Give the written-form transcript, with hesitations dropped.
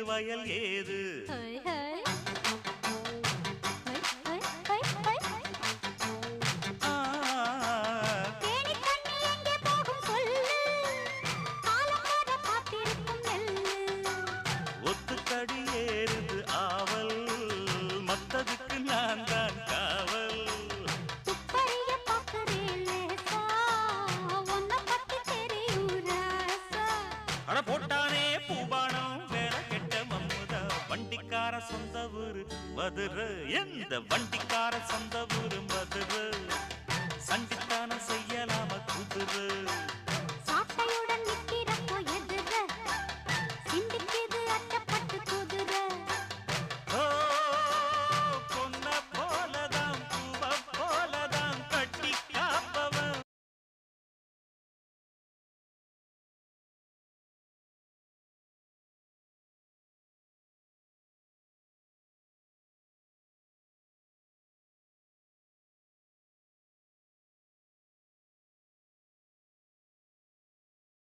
வயல் ஏது ஒத்துக்கடி ஏறுது ஆவல் மத்ததுக்கு நான் தான் காவல் அட போட்டானே பூபானம் வேற கெட்ட மம்முதா வண்டிக்கார சொந்த ஊரு மதுரை எந்த வண்டிக்கார சொந்த ஊரு மதுரை சண்டித்தான செய்யலாம குதிரை